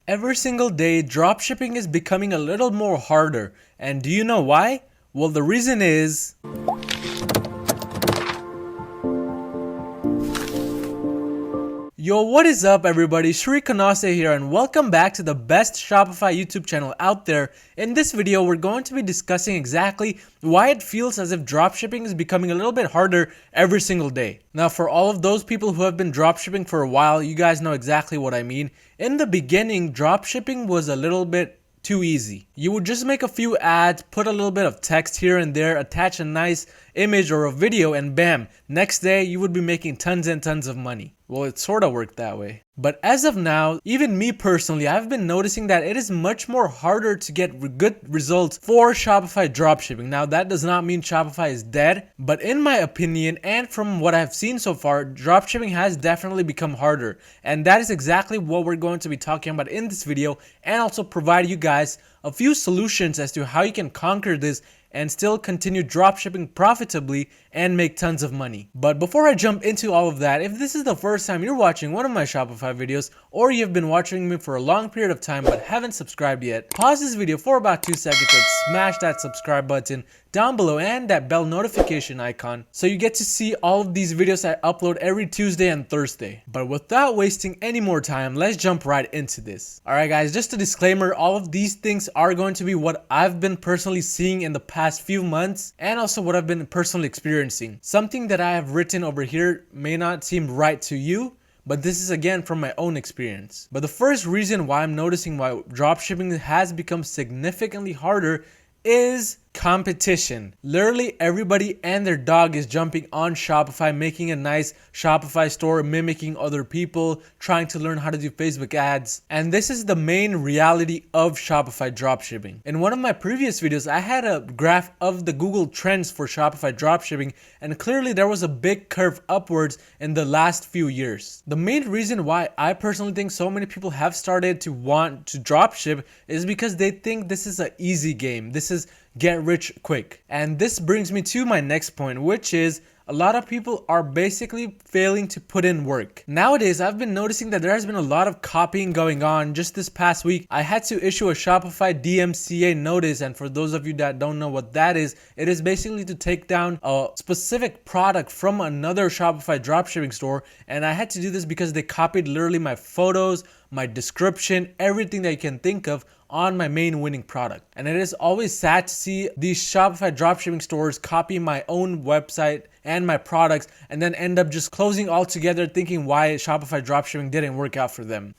Every single day, dropshipping is becoming a little more harder. And do you know why? Well, the reason is yo, what is up everybody? Shri Kanase here and welcome back to the best Shopify YouTube channel out there. In this video, we're going to be discussing exactly why it feels as if dropshipping is becoming a little bit harder every single day. Now, for all of those people who have been dropshipping for a while, you guys know exactly what I mean. In the beginning, dropshipping was a little bit too easy. You would just make a few ads, put a little bit of text here and there, attach a nice image or a video, and bam, next day you would be making tons and tons of money. Well, it sort of worked that way. But as of now, even me personally, I've been noticing that it is much more harder to get good results for Shopify dropshipping. Now, that does not mean Shopify is dead, but in my opinion, and from what I've seen so far, dropshipping has definitely become harder. And that is exactly what we're going to be talking about in this video, and also provide you guys a few solutions as to how you can conquer this and still continue dropshipping profitably and make tons of money. But before I jump into all of that, if this is the first time you're watching one of my Shopify videos, or you've been watching me for a long period of time but haven't subscribed yet, pause this video for about 2 seconds and smash that subscribe button down below and that bell notification icon so you get to see all of these videos I upload every Tuesday and Thursday. But without wasting any more time, let's jump right into this. Alright guys, just a disclaimer, all of these things are going to be what I've been personally seeing in the past few months and also what I've been personally experiencing. Something that I have written over here may not seem right to you, but this is again from my own experience. But the first reason why I'm noticing why dropshipping has become significantly harder is competition. Literally everybody and their dog is jumping on Shopify, making a nice Shopify store, mimicking other people, trying to learn how to do Facebook ads. And this is the main reality of Shopify dropshipping. In one of my previous videos, I had a graph of the Google trends for Shopify dropshipping, and clearly there was a big curve upwards in the last few years. The main reason why I personally think so many people have started to want to dropship is because they think this is an easy game. This is get rich quick. And this brings me to my next point, which is a lot of people are basically failing to put in work. Nowadays, I've been noticing that there has been a lot of copying going on. Just this past week, I had to issue a Shopify DMCA notice. And for those of you that don't know what that is, it is basically to take down a specific product from another Shopify dropshipping store. And I had to do this because they copied literally my photos, my description, everything that you can think of on my main winning product. And it is always sad to see these Shopify dropshipping stores copy my own website and my products and then end up just closing altogether, thinking why Shopify dropshipping didn't work out for them.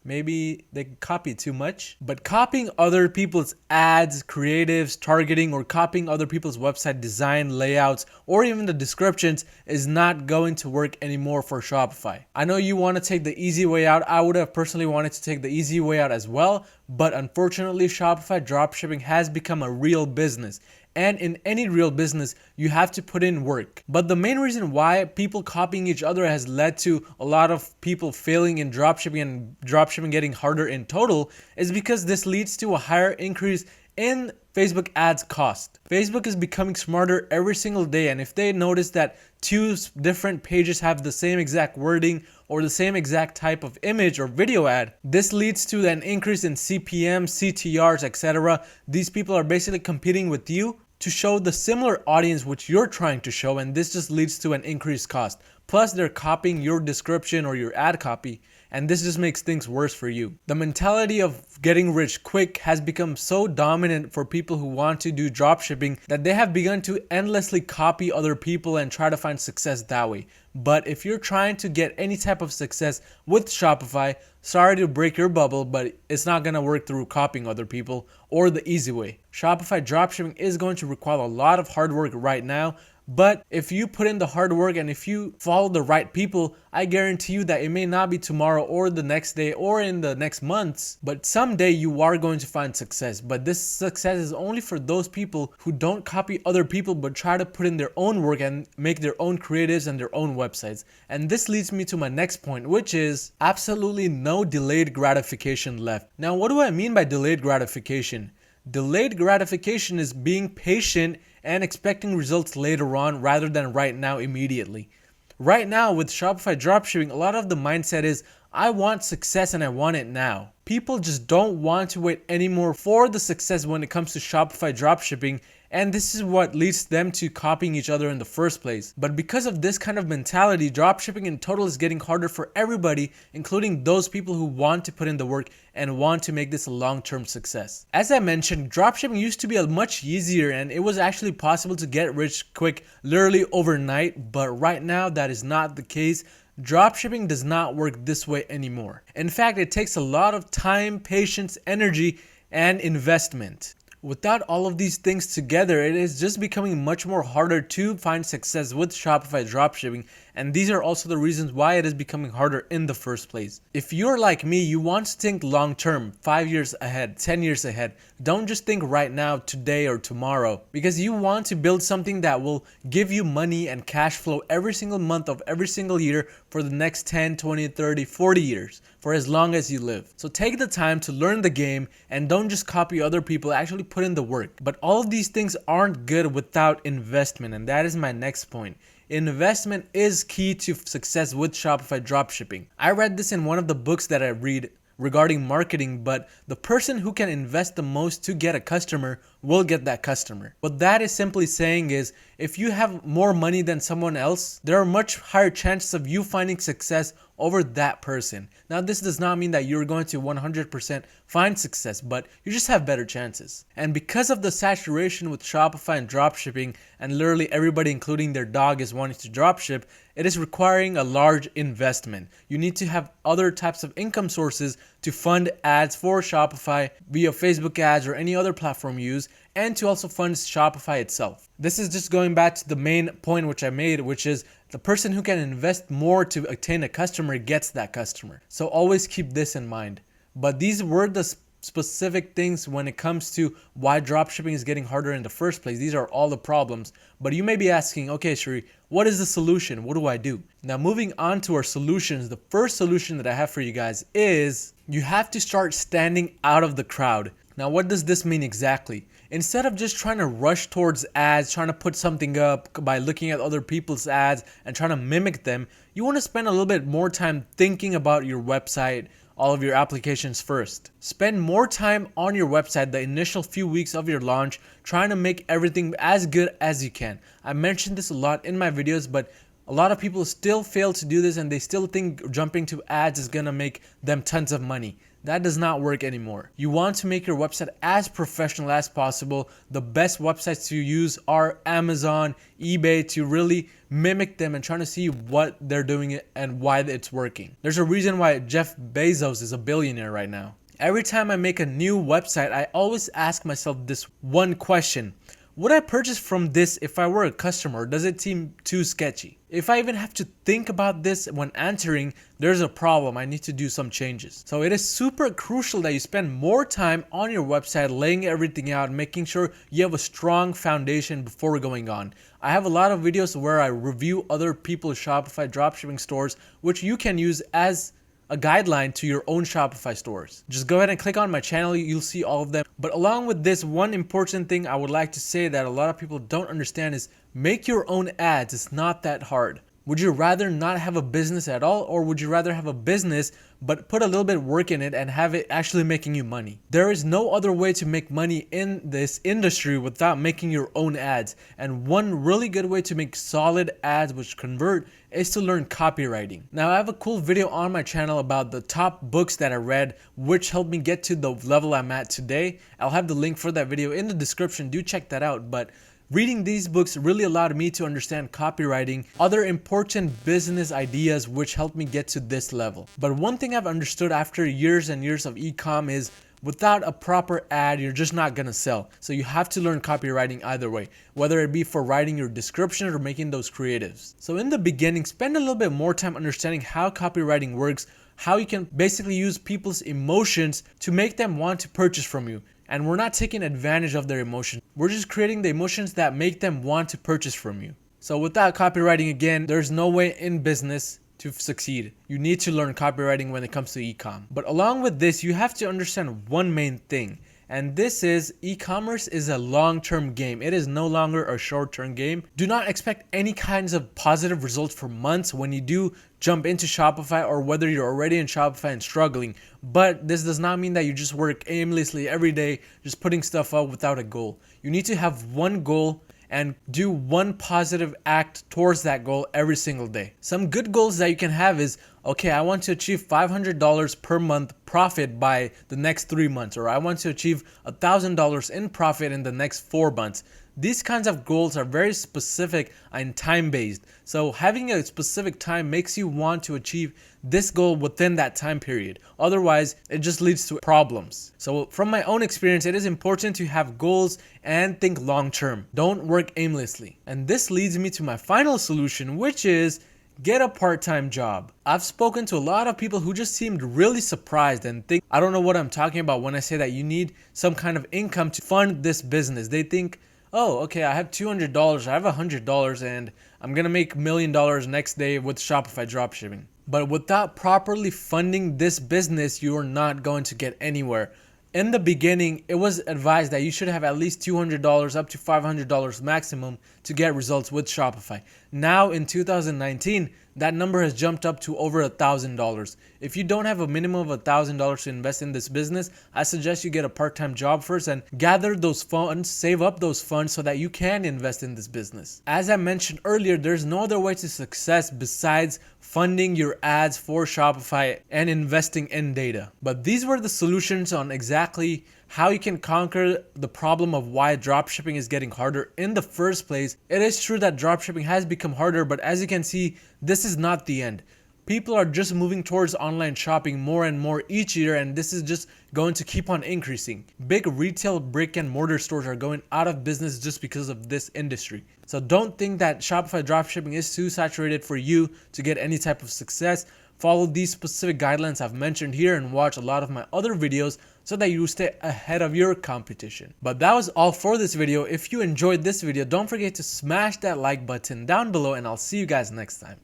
Maybe they copied too much. But copying other people's ads, creatives, targeting, or copying other people's website design, layouts, or even the descriptions is not going to work anymore for Shopify. I know you want to take the easy way out. I would have personally wanted to take the easy way out as well. But unfortunately, Shopify dropshipping has become a real business. And in any real business, you have to put in work. But the main reason why people copying each other has led to a lot of people failing in dropshipping and dropshipping getting harder in total is because this leads to a higher increase in Facebook ads cost. Facebook is becoming smarter every single day, and if they notice that two different pages have the same exact wording or the same exact type of image or video ad, this leads to an increase in CPM, CTRs, etc. These people are basically competing with you to show the similar audience which you're trying to show, and this just leads to an increased cost. Plus, they're copying your description or your ad copy, and this just makes things worse for you. The mentality of getting rich quick has become so dominant for people who want to do dropshipping that they have begun to endlessly copy other people and try to find success that way. But if you're trying to get any type of success with Shopify, sorry to break your bubble, but it's not going to work through copying other people or the easy way. Shopify dropshipping is going to require a lot of hard work right now, but if you put in the hard work and if you follow the right people, I guarantee you that it may not be tomorrow or the next day or in the next months, but someday you are going to find success. But this success is only for those people who don't copy other people but try to put in their own work and make their own creatives and their own websites. And this leads me to my next point, which is absolutely no delayed gratification left. Now, what do I mean by delayed gratification? Delayed gratification is being patient and expecting results later on rather than right now immediately. Right now with Shopify dropshipping, a lot of the mindset is I want success and I want it now. People just don't want to wait anymore for the success when it comes to Shopify dropshipping, and this is what leads them to copying each other in the first place. But because of this kind of mentality, dropshipping in total is getting harder for everybody, including those people who want to put in the work and want to make this a long-term success. As I mentioned, dropshipping used to be a much easier, and it was actually possible to get rich quick, literally overnight, but right now that is not the case. Dropshipping does not work this way anymore. In fact, it takes a lot of time, patience, energy, and investment. Without all of these things together, it is just becoming much more harder to find success with Shopify dropshipping, and these are also the reasons why it is becoming harder in the first place. If you're like me, you want to think long term, 5 years ahead, 10 years ahead. Don't just think right now, today or tomorrow, because you want to build something that will give you money and cash flow every single month of every single year for the next 10, 20, 30, 40 years, for as long as you live. So take the time to learn the game and don't just copy other people, actually put in the work. But all of these things aren't good without investment, and that is my next point. Investment is key to success with Shopify dropshipping. I read this in one of the books that I read regarding marketing, but the person who can invest the most to get a customer will get that customer. What that is simply saying is, if you have more money than someone else, there are much higher chances of you finding success over that person. Now, this does not mean that you're going to 100% find success, but you just have better chances. And because of the saturation with Shopify and dropshipping, and literally everybody, including their dog, is wanting to dropship, it is requiring a large investment. You need to have other types of income sources to fund ads for Shopify via Facebook ads or any other platform you use, and to also fund Shopify itself. This is just going back to the main point which I made, which is the person who can invest more to attain a customer gets that customer. So always keep this in mind. But these were the specific things when it comes to why dropshipping is getting harder in the first place. These are all the problems. But you may be asking, okay, Shri, what is the solution? What do I do? Now, moving on to our solutions, the first solution that I have for you guys is you have to start standing out of the crowd. Now, what does this mean exactly? Instead of just trying to rush towards ads, trying to put something up by looking at other people's ads and trying to mimic them, you want to spend a little bit more time thinking about your website, all of your applications first. Spend more time on your website the initial few weeks of your launch, trying to make everything as good as you can. I mentioned this a lot in my videos, but a lot of people still fail to do this, and they still think jumping to ads is gonna make them tons of money. That does not work anymore. You want to make your website as professional as possible. The best websites to use are Amazon, eBay, to really mimic them and trying to see what they're doing and why it's working. There's a reason why Jeff Bezos is a billionaire right now. Every time I make a new website, I always ask myself this one question. Would I purchase from this if I were a customer, or does it seem too sketchy? If I even have to think about this when answering, there's a problem. I need to do some changes. So it is super crucial that you spend more time on your website, laying everything out, making sure you have a strong foundation before going on. I have a lot of videos where I review other people's Shopify dropshipping stores, which you can use as a guideline to your own Shopify stores. Just go ahead and click on my channel, you'll see all of them. But along with this, one important thing I would like to say that a lot of people don't understand is make your own ads. It's not that hard. Would you rather not have a business at all, or would you rather have a business but put a little bit of work in it and have it actually making you money? There is no other way to make money in this industry without making your own ads. And one really good way to make solid ads which convert is to learn copywriting. Now, I have a cool video on my channel about the top books that I read which helped me get to the level I'm at today. I'll have the link for that video in the description. Do check that out. But reading these books really allowed me to understand copywriting, other important business ideas which helped me get to this level. But one thing I've understood after years and years of e-com is without a proper ad, you're just not gonna sell. So you have to learn copywriting either way, whether it be for writing your descriptions or making those creatives. So in the beginning, spend a little bit more time understanding how copywriting works, how you can basically use people's emotions to make them want to purchase from you. And we're not taking advantage of their emotions. We're just creating the emotions that make them want to purchase from you. So without copywriting, again, there's no way in business to succeed. You need to learn copywriting when it comes to e-com. But along with this, you have to understand one main thing, And this is e-commerce is a long-term game. It is no longer a short-term game. Do not expect any kinds of positive results for months when you do jump into Shopify, or whether you're already in Shopify and struggling. But this does not mean that you just work aimlessly every day, just putting stuff up without a goal. You need to have one goal and do one positive act towards that goal every single day. Some good goals that you can have is, okay, I want to achieve $500 per month profit by the next 3 months, or I want to achieve $1,000 in profit in the next 4 months. These kinds of goals are very specific and time-based. So having a specific time makes you want to achieve this goal within that time period. Otherwise, it just leads to problems. So from my own experience, it is important to have goals and think long-term. Don't work aimlessly. And this leads me to my final solution, which is get a part-time job. I've spoken to a lot of people who just seemed really surprised and think, I don't know what I'm talking about when I say that you need some kind of income to fund this business. They think, oh, okay, I have $200, I have $100, and I'm gonna make $1 million next day with Shopify Dropshipping. But without properly funding this business, you are not going to get anywhere. In the beginning, it was advised that you should have at least $200 up to $500 maximum to get results with Shopify. Now in 2019, that number has jumped up to over $1,000. If you don't have a minimum of $1,000 to invest in this business, I suggest you get a part-time job first and gather those funds, save up those funds so that you can invest in this business. As I mentioned earlier, there's no other way to success besides funding your ads for Shopify and investing in data. But these were the solutions on exactly how you can conquer the problem of why dropshipping is getting harder in the first place. It is true that dropshipping has become harder, but as you can see, this is not the end. People are just moving towards online shopping more and more each year, and this is just going to keep on increasing. Big retail brick and mortar stores are going out of business just because of this industry. So don't think that Shopify dropshipping is too saturated for you to get any type of success. Follow these specific guidelines I've mentioned here and watch a lot of my other videos so that you stay ahead of your competition. But that was all for this video. If you enjoyed this video, don't forget to smash that like button down below, and I'll see you guys next time.